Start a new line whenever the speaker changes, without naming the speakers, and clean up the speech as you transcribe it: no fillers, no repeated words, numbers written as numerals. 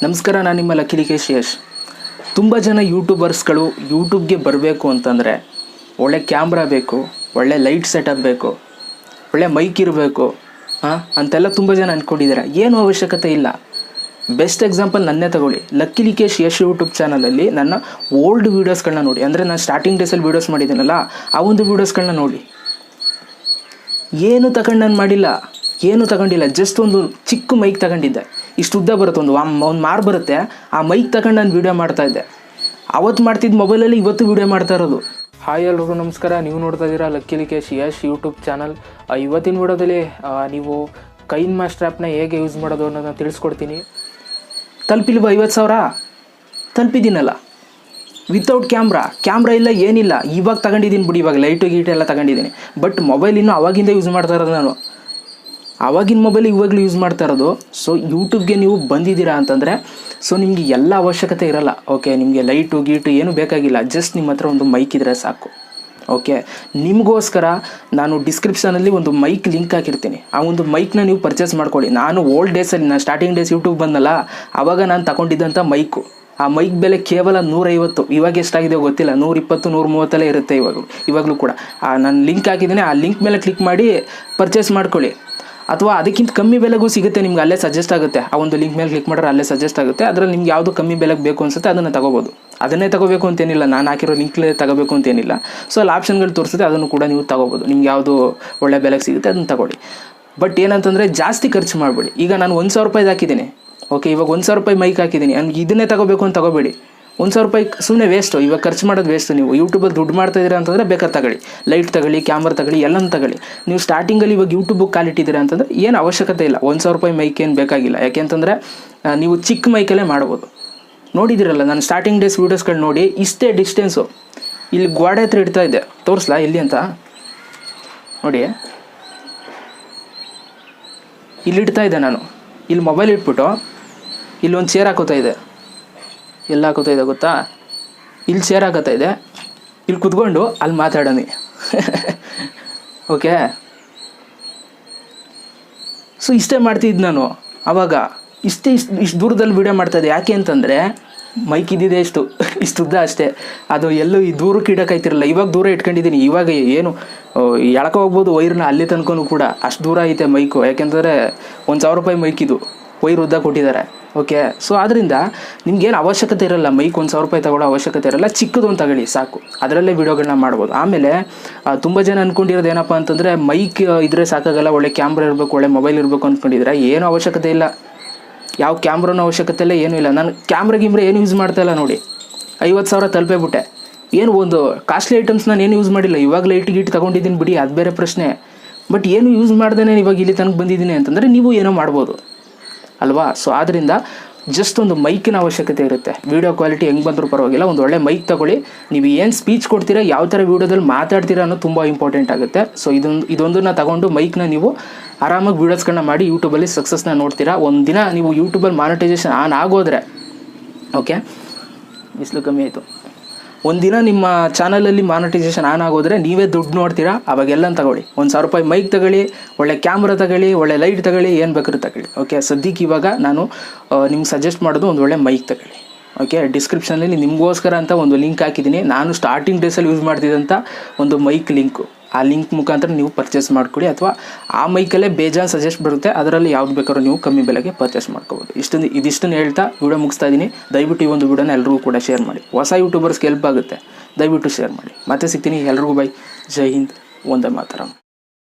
ನಮಸ್ಕಾರ, ನಾನು ನಿಮ್ಮ ಲಕ್ಕೀಶ್ ಯಶ್. ತುಂಬ ಜನ ಯೂಟ್ಯೂಬರ್ಸ್ಗಳು ಯೂಟ್ಯೂಬ್ಗೆ ಬರಬೇಕು ಅಂತಂದರೆ ಒಳ್ಳೆ ಕ್ಯಾಮ್ರಾ ಬೇಕು, ಒಳ್ಳೆ ಲೈಟ್ ಸೆಟಪ್ ಬೇಕು, ಒಳ್ಳೆ ಮೈಕ್ ಇರಬೇಕು ಅಂತೆಲ್ಲ ತುಂಬ ಜನ ಅಂದ್ಕೊಂಡಿದ್ದಾರೆ. ಏನೂ ಅವಶ್ಯಕತೆ ಇಲ್ಲ. ಬೆಸ್ಟ್ ಎಕ್ಸಾಂಪಲ್ ನನ್ನೇ ತಗೊಳ್ಳಿ. ಲಕ್ಕೀಶ್ ಯಶ್ ಯೂಟ್ಯೂಬ್ ಚಾನಲಲ್ಲಿ ನನ್ನ ಓಲ್ಡ್ ವೀಡಿಯೋಸ್ಗಳನ್ನ ನೋಡಿ. ಅಂದರೆ ನಾನು ಸ್ಟಾರ್ಟಿಂಗ್ ಡೇಸಲ್ಲಿ ವೀಡಿಯೋಸ್ ಮಾಡಿದ್ದೀನಲ್ಲ, ಆ ಒಂದು ವೀಡಿಯೋಸ್ಗಳನ್ನ ನೋಡಿ. ಏನು ತಗೊಂಡಿಲ್ಲ. ಜಸ್ಟ್ ಒಂದು ಚಿಕ್ಕ ಮೈಕ್ ತಗೊಂಡಿದ್ದೆ. ಇಷ್ಟು ಉದ್ದ ಬರುತ್ತೆ, ಒಂದು ಮಾರು ಬರುತ್ತೆ. ಆ ಮೈಕ್ ತಗೊಂಡು ನಾನು ವೀಡಿಯೋ ಮಾಡ್ತಾಯಿದ್ದೆ. ಅವತ್ತು ಮಾಡ್ತಿದ್ದ ಮೊಬೈಲಲ್ಲಿ ಇವತ್ತು ವೀಡಿಯೋ ಮಾಡ್ತಾ ಇರೋದು. ಹಾಯ್ ಎಲ್ರಿಗೂ ನಮಸ್ಕಾರ. ನೀವು ನೋಡ್ತಾ ಇದ್ದೀರಾ ಲಕ್ಕೀಶ್ ಯಶ್ ಯೂಟ್ಯೂಬ್ ಚಾನಲ್. ಇವತ್ತಿನ ವಿಡಿಯೋದಲ್ಲಿ ನೀವು ಕೈನ್ ಮಾಸ್ಟರ್ ಆ್ಯಪ್ನ ಹೇಗೆ ಯೂಸ್ ಮಾಡೋದು ಅನ್ನೋದನ್ನ ತಿಳಿಸ್ಕೊಡ್ತೀನಿ. ತಲುಪಿಲ್ವ 50,000? ತಲುಪಿದ್ದೀನಲ್ಲ, ವಿತೌಟ್ ಕ್ಯಾಮ್ರಾ ಇಲ್ಲ, ಏನಿಲ್ಲ. ಇವಾಗ ತಗೊಂಡಿದ್ದೀನಿ ಬಿಡಿ, ಇವಾಗ ಲೈಟು ಗೀಟು ಎಲ್ಲ ತಗೊಂಡಿದ್ದೀನಿ. ಬಟ್ ಮೊಬೈಲ್ ಇನ್ನೂ ಅವಾಗಿಂದ ಯೂಸ್ ಮಾಡ್ತಾ ಇರೋದು ನಾನು. ಆವಾಗಿನ ಮೊಬೈಲ್ ಇವಾಗಲೂ ಯೂಸ್ ಮಾಡ್ತಾ ಇರೋದು. ಸೊ ಯೂಟ್ಯೂಬ್ಗೆ ನೀವು ಬಂದಿದ್ದೀರಾ ಅಂತಂದರೆ ಸೊ ನಿಮಗೆ ಎಲ್ಲ ಅವಶ್ಯಕತೆ ಇರೋಲ್ಲ. ಓಕೆ, ನಿಮಗೆ ಲೈಟು ಗೀಟು ಏನೂ ಬೇಕಾಗಿಲ್ಲ. ಜಸ್ಟ್ ನಿಮ್ಮ ಹತ್ರ ಒಂದು ಮೈಕ್ ಇದ್ದರೆ ಸಾಕು. ಓಕೆ, ನಿಮಗೋಸ್ಕರ ನಾನು ಡಿಸ್ಕ್ರಿಪ್ಷನಲ್ಲಿ ಒಂದು ಮೈಕ್ ಲಿಂಕ್ ಹಾಕಿರ್ತೀನಿ. ಆ ಒಂದು ಮೈಕ್ನ ನೀವು ಪರ್ಚೇಸ್ ಮಾಡ್ಕೊಳ್ಳಿ. ನಾನು ಓಲ್ಡ್ ಡೇಸಲ್ಲಿ, ನಾನು ಸ್ಟಾರ್ಟಿಂಗ್ ಡೇಸ್ ಯೂಟ್ಯೂಬ್ ಬಂದಲ್ಲ, ಆವಾಗ ನಾನು ತಗೊಂಡಿದ್ದಂಥ ಮೈಕು. ಆ ಮೈಕ್ ಬೆಲೆ ಕೇವಲ 150. ಇವಾಗ ಎಷ್ಟಾಗಿದೆ ಗೊತ್ತಿಲ್ಲ, 120, 130 ಇರುತ್ತೆ ಇವಾಗಲೂ ಕೂಡ. ನಾನು ಲಿಂಕ್ ಹಾಕಿದ್ದೀನಿ, ಆ ಲಿಂಕ್ ಮೇಲೆ ಕ್ಲಿಕ್ ಮಾಡಿ ಪರ್ಚೇಸ್ ಮಾಡ್ಕೊಳ್ಳಿ. ಅಥವಾ ಅದಕ್ಕಿಂತ ಕಮ್ಮಿ ಬೆಲೆಗೂ ಸಿಗುತ್ತೆ ನಿಮ್ಗೆ, ಅಲ್ಲೇ ಸಜೆಸ್ಟ್ ಆಗುತ್ತೆ. ಆ ಒಂದು ಲಿಂಕ್ ಮೇಲೆ ಕ್ಲಿಕ್ ಮಾಡಿದ್ರೆ ಅಲ್ಲೇ ಸಜೆಸ್ಟ್ ಆಗುತ್ತೆ. ಅದರಲ್ಲಿ ನಿಮ್ಗೆ ಯಾವುದು ಕಮ್ಮಿ ಬೆಲೆಗೆ ಬೇಕು ಅನಿಸುತ್ತೆ ಅದನ್ನು ತಗೋಬೋದು. ಅದನ್ನೇ ತಗೋಬೇಕು ಅಂತೇನಿಲ್ಲ, ನಾನು ಹಾಕಿರೋ ಲಿಂಕ್ಲೇ ತಗೋಬೇಕು ಅಂತೇನಿಲ್ಲ. ಸೊ ಅಲ್ಲಿ ಆಪ್ಷನ್ಗಳು ತೋರಿಸುತ್ತೆ, ಅದನ್ನು ಕೂಡ ನೀವು ತಗೋಬೋದು. ನಿಮ್ಗೆ ಯಾವುದು ಒಳ್ಳೆ ಬೆಲೆಗೆ ಸಿಗುತ್ತೆ ಅದನ್ನು ತಗೊಳ್ಳಿ. ಬಟ್ ಏನಂತಂದರೆ ಜಾಸ್ತಿ ಖರ್ಚು ಮಾಡಬೇಡಿ. ಈಗ ನಾನು 1,000 ರೂಪಾಯಿ ಹಾಕಿದ್ದೀನಿ. ಓಕೆ, ಇವಾಗ 1,000 ರೂಪಾಯಿ ಮೈಕ್ ಹಾಕಿದ್ದೀನಿ. ನನಗೆ ಇದನ್ನೇ ತಗೋಬೇಕು ಅಂತ ತಗೋಬೇಡಿ. 1,000 ರೂಪಾಯಿ ಸುಮ್ಮನೆ ವೇಸ್ಟು. ಇವಾಗ ಖರ್ಚು ಮಾಡೋದು ವೇಸ್ಟು. ನೀವು ಯೂಟ್ಯೂಬಲ್ಲಿ ದುಡ್ಡು ಮಾಡ್ತಾಯಿದ್ದೀರಾ ಅಂತಂದರೆ ಬೇಕಾದ್ರೆ ತಗೊಳ್ಳಿ. ಲೈಟ್ ತಗೊಳ್ಳಿ, ಕ್ಯಾಮ್ರಾ ತಗೊಳ್ಳಿ, ಎಲ್ಲನೂ ತಗೊಳ್ಳಿ. ನೀವು ಸ್ಟಾರ್ಟಿಂಗಲ್ಲಿ ಇವಾಗ ಯೂಟ್ಯೂಬಿಗೆ ಕಾಲಿಟ್ಟಿದ್ದೀರಾ ಅಂತಂದರೆ ಏನು ಅವಶ್ಯಕತೆ ಇಲ್ಲ. 1,000 ರೂಪಾಯಿ ಮೈಕ್ ಏನು ಬೇಕಾಗಿಲ್ಲ. ಯಾಕೆಂತಂದರೆ ನೀವು ಚಿಕ್ಕ ಮೈಕಲ್ಲೇ ಮಾಡ್ಬೋದು. ನೋಡಿದ್ದೀರಲ್ಲ, ನಾನು ಸ್ಟಾರ್ಟಿಂಗ್ ಡೇಸ್ ವೀಡಿಯೋಸ್ಗಳು ನೋಡಿ, ಇಷ್ಟೇ ಡಿಸ್ಟೆನ್ಸು. ಇಲ್ಲಿ ಗೋಡೆ ಹತ್ರ ಇಡ್ತಾ ಇದ್ದೆ. ತೋರಿಸ್ಲಾ ಎಲ್ಲಿ ಅಂತ? ನೋಡಿ, ಇಲ್ಲಿ ಇಡ್ತಾ ಇದ್ದೆ ನಾನು. ಇಲ್ಲಿ ಮೊಬೈಲ್ ಇಟ್ಬಿಟ್ಟು ಇಲ್ಲೊಂದು ಚೇರ್ ಹಾಕೋತಾ ಇದೆ. ಎಲ್ಲ ಹಾಕೋತಾ ಇದೆ ಗೊತ್ತಾ? ಇಲ್ಲಿ ಚೇರ್ ಹಾಕೋತಾ ಇದೆ. ಇಲ್ಲಿ ಕುತ್ಕೊಂಡು ಅಲ್ಲಿ ಮಾತಾಡೋಣ. ಓಕೆ, ಸೊ ಇಷ್ಟೇ ಮಾಡ್ತಿದ್ದು ನಾನು ಆವಾಗ. ಇಷ್ಟು ದೂರದಲ್ಲಿ ವೀಡಿಯೋ ಮಾಡ್ತಾಯಿದ್ದೆ. ಯಾಕೆ ಅಂತಂದರೆ ಮೈಕ್ ಇದ್ದಿದೆ ಇಷ್ಟು ಉದ್ದ ಅಷ್ಟೇ. ಅದು ಎಲ್ಲೂ ಈ ದೂರಕ್ಕೆ ಇಡೋಕ್ಕಾಯ್ತಿರಲ್ಲ. ಇವಾಗ ದೂರ ಇಟ್ಕೊಂಡಿದ್ದೀನಿ. ಇವಾಗ ಏನು ಎಳ್ಕೊ ಹೋಗ್ಬೋದು ವೈರ್ನ ಅಲ್ಲಿ ತನಕನೂ ಕೂಡ. ಅಷ್ಟು ದೂರ ಐತೆ ಮೈಕು. ಯಾಕೆಂದರೆ 1,000 ರೂಪಾಯಿ ಮೈಕ್ ಇದು, ವೈರ್ ಉದ್ದ ಕೊಟ್ಟಿದ್ದಾರೆ. ಓಕೆ, ಸೊ ಆದ್ದರಿಂದ ನಿಮ್ಗೇನು ಅವಶ್ಯಕತೆ ಇರಲ್ಲ. ಮೈಕ್ 1,000 ರೂಪಾಯಿ ತಗೊಳ್ಳೋ ಅವಶ್ಯಕತೆ ಇರಲ್ಲ. ಚಿಕ್ಕದೊಂದು ತಗೊಳ್ಳಿ ಸಾಕು, ಅದರಲ್ಲೇ ವೀಡಿಯೋಗಳನ್ನ ಮಾಡ್ಬೋದು. ಆಮೇಲೆ ತುಂಬ ಜನ ಅಂದ್ಕೊಂಡಿರೋದು ಏನಪ್ಪ ಅಂತಂದರೆ ಮೈಕ್ ಇದ್ದರೆ ಸಾಕಾಗಲ್ಲ, ಒಳ್ಳೆ ಕ್ಯಾಮ್ರಾ ಇರಬೇಕು, ಒಳ್ಳೆ ಮೊಬೈಲ್ ಇರಬೇಕು ಅಂದ್ಕೊಂಡಿದ್ರೆ ಏನೂ ಅವಶ್ಯಕತೆ ಇಲ್ಲ. ಯಾವ ಕ್ಯಾಮ್ರಾನೂ ಅವಶ್ಯಕತೆ ಇಲ್ಲ, ಏನೂ ಇಲ್ಲ. ನಾನು ಕ್ಯಾಮ್ರಾ ಏನು ಯೂಸ್ ಮಾಡ್ತಾಯಿಲ್ಲ ನೋಡಿ. 50,000 ತಲುಪೇಬಿಟ್ಟೆ. ಏನು ಒಂದು ಕಾಸ್ಟ್ಲಿ ಐಟಮ್ಸ್ ನಾನು ಏನು ಯೂಸ್ ಮಾಡಿಲ್ಲ. ಇವಾಗ ಲೈಟ್ ಗೀಟ್ ತೊಗೊಂಡಿದ್ದೀನಿ ಬಿಡಿ, ಅದು ಬೇರೆ ಪ್ರಶ್ನೆ. ಬಟ್ ಏನು ಯೂಸ್ ಮಾಡ್ದೇ ಇವಾಗ ಇಲ್ಲಿ ತನಕ ಬಂದಿದ್ದೀನಿ ಅಂತಂದರೆ ನೀವು ಏನೋ ಮಾಡ್ಬೋದು ಅಲ್ವಾ? ಸೊ ಆದ್ದರಿಂದ ಜಸ್ಟ್ ಒಂದು ಮೈಕಿನ ಅವಶ್ಯಕತೆ ಇರುತ್ತೆ. ವೀಡಿಯೋ ಕ್ವಾಲಿಟಿ ಹೆಂಗೆ ಬಂದರೂ ಪರವಾಗಿಲ್ಲ, ಒಂದು ಒಳ್ಳೆ ಮೈಕ್ ತಗೊಳ್ಳಿ. ನೀವು ಏನು ಸ್ಪೀಚ್ ಕೊಡ್ತೀರಾ, ಯಾವ ಥರ ವೀಡಿಯೋದಲ್ಲಿ ಮಾತಾಡ್ತೀರಾ ಅನ್ನೋದು ತುಂಬ ಇಂಪಾರ್ಟೆಂಟ್ ಆಗುತ್ತೆ. ಸೊ ಇದೊಂದನ್ನು ತಗೊಂಡು ಮೈಕ್ನ ನೀವು ಆರಾಮಾಗಿ ವೀಡಿಯೋಸ್ಗಳನ್ನ ಮಾಡಿ ಯೂಟ್ಯೂಬಲ್ಲಿ ಸಕ್ಸಸ್ನ ನೋಡ್ತೀರಾ. ಒಂದು ದಿನ ನೀವು ಯೂಟ್ಯೂಬಲ್ಲಿ ಮಾನಿಟೈಸೇಷನ್ ಆನ್ ಆಗೋದ್ರೆ, ಓಕೆ, ಬಿಸಿಲು ಕಮ್ಮಿ ಆಯಿತು, ಒಂದಿನ ನಿಮ್ಮ ಚಾನಲಲ್ಲಿ ಮಾನಿಟೈಸೇಷನ್ ಆನ್ ಆಗೋದ್ರೆ ನೀವೇ ದುಡ್ಡು ನೋಡ್ತೀರಾ. ಅವಾಗೆಲ್ಲ ತಗೊಳ್ಳಿ. 1,000 ರೂಪಾಯಿ ಮೈಕ್ ತಗೊಳ್ಳಿ, ಒಳ್ಳೆ ಕ್ಯಾಮ್ರಾ ತಗೊಳ್ಳಿ, ಒಳ್ಳೆ ಲೈಟ್ ತಗೊಳ್ಳಿ, ಏನು ಬೇಕಾದ್ರೂ ತಗೊಳ್ಳಿ. ಓಕೆ, ಸದ್ಯಕ್ಕೆ ಇವಾಗ ನಾನು ನಿಮ್ಗೆ ಸಜೆಸ್ಟ್ ಮಾಡೋದು ಒಂದು ಒಳ್ಳೆ ಮೈಕ್ ತಗೊಳ್ಳಿ. ಓಕೆ, ಡಿಸ್ಕ್ರಿಪ್ಷನಲ್ಲಿ ನಿಮಗೋಸ್ಕರ ಅಂತ ಒಂದು ಲಿಂಕ್ ಹಾಕಿದ್ದೀನಿ. ನಾನು ಸ್ಟಾರ್ಟಿಂಗ್ ಡೇಸಲ್ಲಿ ಯೂಸ್ ಮಾಡ್ತಿದ್ದಂಥ ಒಂದು ಮೈಕ್ ಲಿಂಕು. ಆ ಲಿಂಕ್ ಮುಖಾಂತರ ನೀವು ಪರ್ಚೇಸ್ ಮಾಡ್ಕೊಳ್ಳಿ. ಅಥವಾ ಆ ಮೈಕಲ್ಲೇ ಬೇಜಾನ್ ಸಜೆಸ್ಟ್ ಬರುತ್ತೆ, ಅದರಲ್ಲಿ ಯಾವ್ದು ಬೇಕಾದ್ರೂ ನೀವು ಕಮ್ಮಿ ಬೆಲೆಗೆ ಪರ್ಚೇಸ್ ಮಾಡ್ಕೋಬೋದು. ಇದಿಷ್ಟನ್ನು ಹೇಳ್ತಾ ವಿಡಿಯೋ ಮುಗಿಸ್ತಾ ಇದ್ದೀನಿ. ದಯವಿಟ್ಟು ಈ ಒಂದು ವಿಡಿಯೋನ ಎಲ್ರಿಗೂ ಕೂಡ ಶೇರ್ ಮಾಡಿ. ಹೊಸ ಯೂಟ್ಯೂಬರ್ಸ್ಗೆ ಹೆಲ್ಪ್ ಆಗುತ್ತೆ. ದಯವಿಟ್ಟು ಶೇರ್ ಮಾಡಿ. ಮತ್ತೆ ಸಿಗ್ತೀನಿ. ಎಲ್ರಿಗೂ ಬೈ. ಜೈ ಹಿಂದ್, ವಂದೇ ಮಾತರಂ.